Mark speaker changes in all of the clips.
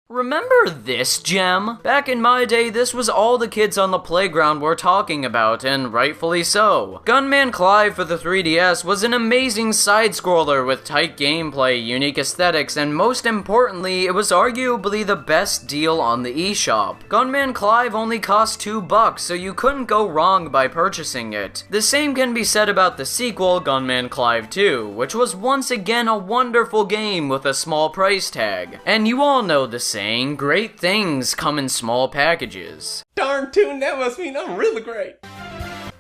Speaker 1: Remember this gem? Back in my day, this was all the kids on the playground were talking about, and rightfully so. Gunman Clive for the 3DS was an amazing side-scroller with tight gameplay, unique aesthetics, and most importantly, it was arguably the best deal on the eShop. Gunman Clive only cost $2, so you couldn't go wrong by purchasing it. The same can be said about the sequel, Gunman Clive 2, which was once again a wonderful game with a small price tag. And you all know the saying, great things come in small packages.
Speaker 2: Darn tune, that must mean I'm really great.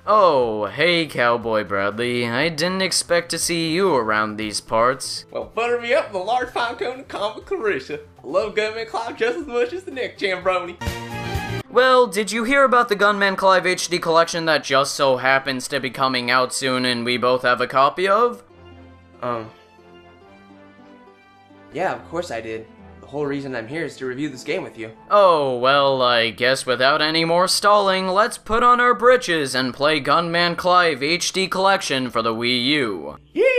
Speaker 1: Oh, hey Cowboy Bradley, I didn't expect to see you around these parts.
Speaker 2: Well, butter me up with a large pine cone and comic Clarissa. I love Gunman Clive just as much as the next jambroni.
Speaker 1: Well, did you hear about the Gunman Clive HD collection that just so happens to be coming out soon and we both have a copy of?
Speaker 2: Yeah, of course I did. The whole reason I'm here is to review this game with you.
Speaker 1: Oh, well, I guess without any more stalling, let's put on our britches and play Gunman Clive HD Collection for the Wii U.
Speaker 2: Yee-haw!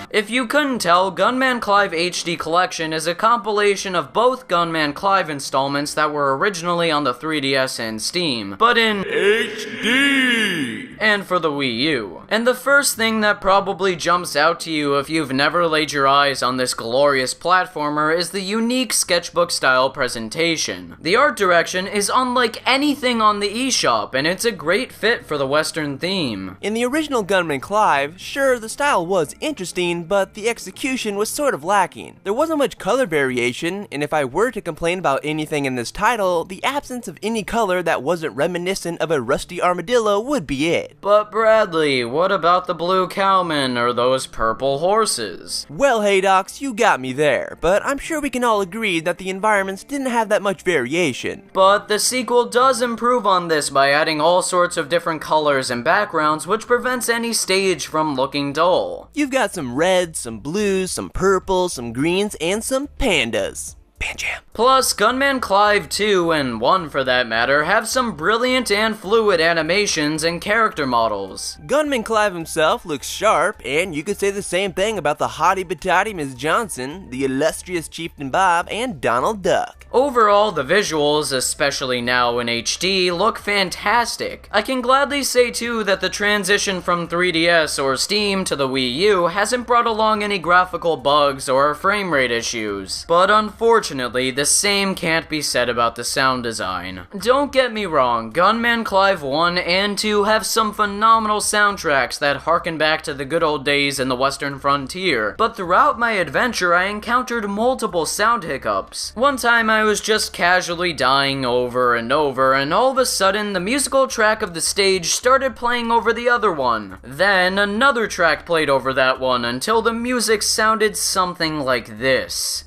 Speaker 1: If you couldn't tell, Gunman Clive HD Collection is a compilation of both Gunman Clive installments that were originally on the 3DS and Steam, but in HD! And for the Wii U. And the first thing that probably jumps out to you if you've never laid your eyes on this glorious platformer is the unique sketchbook-style presentation. The art direction is unlike anything on the eShop, and it's a great fit for the Western theme.
Speaker 3: In the original Gunman Clive, sure, the style was interesting, but the execution was sort of lacking. There wasn't much color variation, and if I were to complain about anything in this title, the absence of any color that wasn't reminiscent of a rusty armadillo would be it.
Speaker 1: But Bradley, what about the blue cowmen or those purple horses?
Speaker 3: Well, Haydox, you got me there, but I'm sure we can all agree that the environments didn't have that much variation.
Speaker 1: But the sequel does improve on this by adding all sorts of different colors and backgrounds, which prevents any stage from looking dull.
Speaker 3: You've got some reds, some blues, some purples, some greens, and some pandas. Panjam.
Speaker 1: Plus, Gunman Clive 2, and 1 for that matter, have some brilliant and fluid animations and character models.
Speaker 3: Gunman Clive himself looks sharp, and you could say the same thing about the hottie-batati Ms. Johnson, the illustrious Chieftain Bob, and Donald Duck.
Speaker 1: Overall, the visuals, especially now in HD, look fantastic. I can gladly say too that the transition from 3DS or Steam to the Wii U hasn't brought along any graphical bugs or frame rate issues. But unfortunately, the same can't be said about the sound design. Don't get me wrong, Gunman Clive 1 and 2 have some phenomenal soundtracks that harken back to the good old days in the Western frontier, but throughout my adventure I encountered multiple sound hiccups. One time I was just casually dying over, and all of a sudden the musical track of the stage started playing over the other one. Then another track played over that one until the music sounded something like this.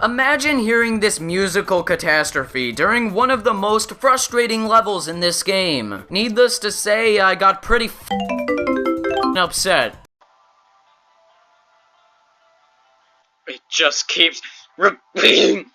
Speaker 1: Imagine hearing this musical catastrophe during one of the most frustrating levels in this game. Needless to say, I got pretty upset. It just keeps repeating.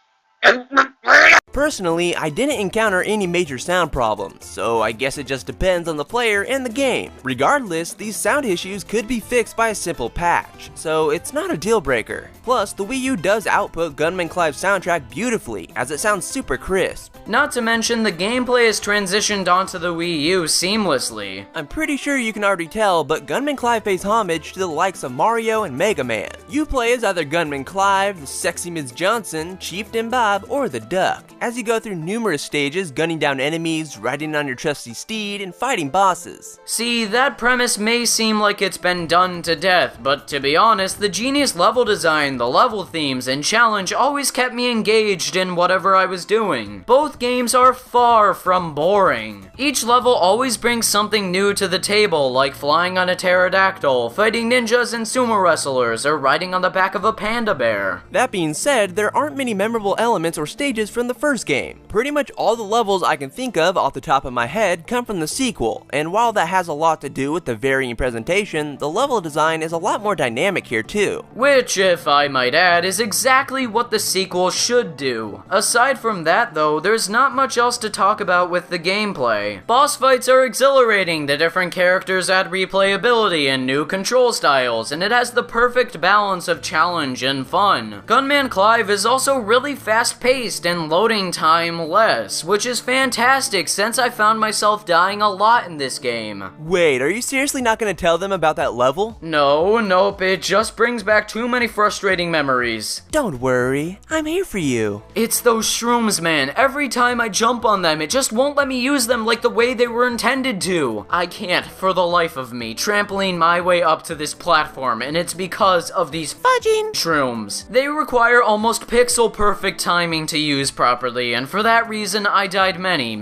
Speaker 3: Personally, I didn't encounter any major sound problems, so I guess it just depends on the player and the game. Regardless, these sound issues could be fixed by a simple patch, so it's not a deal breaker. Plus, the Wii U does output Gunman Clive's soundtrack beautifully, as it sounds super crisp.
Speaker 1: Not to mention, the gameplay is transitioned onto the Wii U seamlessly.
Speaker 3: I'm pretty sure you can already tell, but Gunman Clive pays homage to the likes of Mario and Mega Man. You play as either Gunman Clive, the sexy Ms. Johnson, Chieftain Bob, or the Duck, as you go through numerous stages gunning down enemies, riding on your trusty steed, and fighting bosses.
Speaker 1: See, that premise may seem like it's been done to death, but to be honest, the genius level design, the level themes, and challenge always kept me engaged in whatever I was doing. Both games are far from boring. Each level always brings something new to the table, like flying on a pterodactyl, fighting ninjas and sumo wrestlers, or riding on the back of a panda bear.
Speaker 3: That being said, there aren't many memorable elements or stages from the first first game. Pretty much all the levels I can think of off the top of my head come from the sequel, and while that has a lot to do with the varying presentation, the level design is a lot more dynamic here too.
Speaker 1: Which, if I might add, is exactly what the sequel should do. Aside from that though, there's not much else to talk about with the gameplay. Boss fights are exhilarating, the different characters add replayability and new control styles, and it has the perfect balance of challenge and fun. Gunman Clive is also really fast-paced and loading time less, which is fantastic since I found myself dying a lot in this game.
Speaker 3: Wait, are you seriously not gonna tell them about that level?
Speaker 1: Nope, it just brings back too many frustrating memories.
Speaker 3: Don't worry, I'm here for you.
Speaker 1: It's those shrooms, man. Every time I jump on them, it just won't let me use them like the way they were intended to. I can't, for the life of me, trampoline my way up to this platform, and it's because of these fudging shrooms. They require almost pixel-perfect timing to use properly, and for that reason, I died many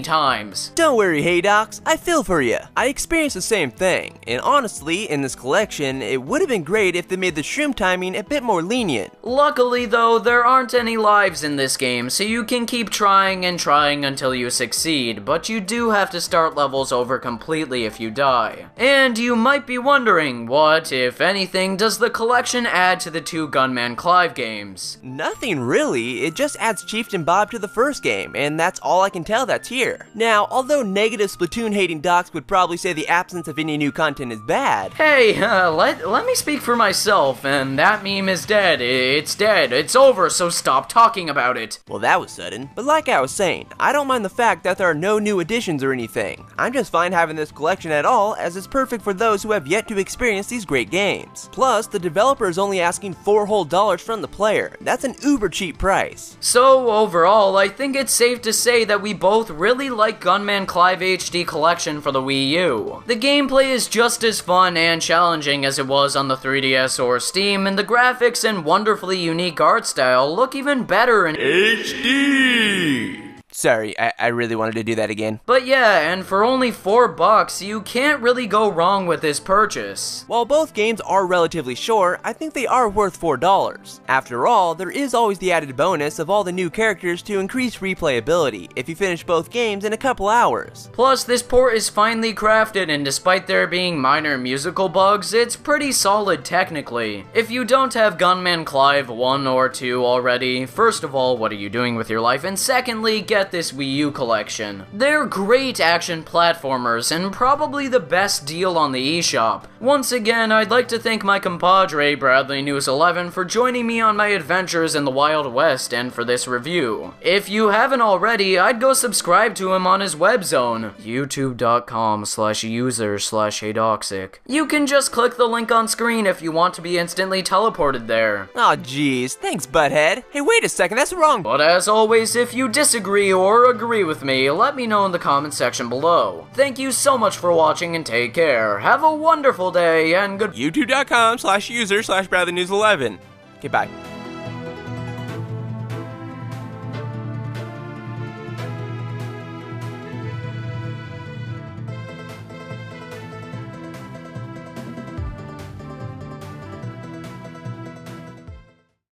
Speaker 1: times.
Speaker 3: Don't worry, Haydox, I feel for you. I experienced the same thing, and honestly, in this collection, it would have been great if they made the shroom timing a bit more lenient.
Speaker 1: Luckily though, there aren't any lives in this game, so you can keep trying and trying until you succeed, but you do have to start levels over completely if you die. And you might be wondering, what, if anything, does the collection add to the two Gunman Clive games?
Speaker 3: Nothing really, it just adds Chieftain Bob to the first game, and that's all I can tell that's here. Now, although negative Splatoon-hating docs would probably say the absence of any new content is bad.
Speaker 1: Hey, let me speak for myself, and that meme is dead. It's dead. It's over, so stop talking about it.
Speaker 3: Well, that was sudden. But like I was saying, I don't mind the fact that there are no new additions or anything. I'm just fine having this collection at all, as it's perfect for those who have yet to experience these great games. Plus, the developer is only asking $4 whole from the player. That's an uber cheap price.
Speaker 1: So, overall, I think it's safe to say that we both really like Gunman Clive HD Collection for the Wii U. The gameplay is just as fun and challenging as it was on the 3DS or Steam, and the graphics and wonderfully unique art style look even better in HD!
Speaker 3: Sorry, I really wanted to do that again.
Speaker 1: But yeah, and for only $4, you can't really go wrong with this purchase.
Speaker 3: While both games are relatively short, I think they are worth $4. After all, there is always the added bonus of all the new characters to increase replayability if you finish both games in a couple hours.
Speaker 1: Plus, this port is finely crafted, and despite there being minor musical bugs, it's pretty solid technically. If you don't have Gunman Clive 1 or 2 already, first of all, what are you doing with your life? And secondly, get this Wii U collection. They're great action platformers and probably the best deal on the eShop. Once again, I'd like to thank my compadre BradleyNews11 for joining me on my adventures in the Wild West and for this review. If you haven't already, I'd go subscribe to him on his web zone, youtube.com/user/haydoxic. You can just click the link on screen if you want to be instantly teleported there.
Speaker 3: Aw, jeez, thanks, butthead. Hey, wait a second, that's wrong.
Speaker 1: But as always, if you disagree or agree with me, let me know in the comment section below. Thank you so much for watching and take care. Have a wonderful day and good-
Speaker 3: youtube.com/user/BradleyNews11. Okay, bye.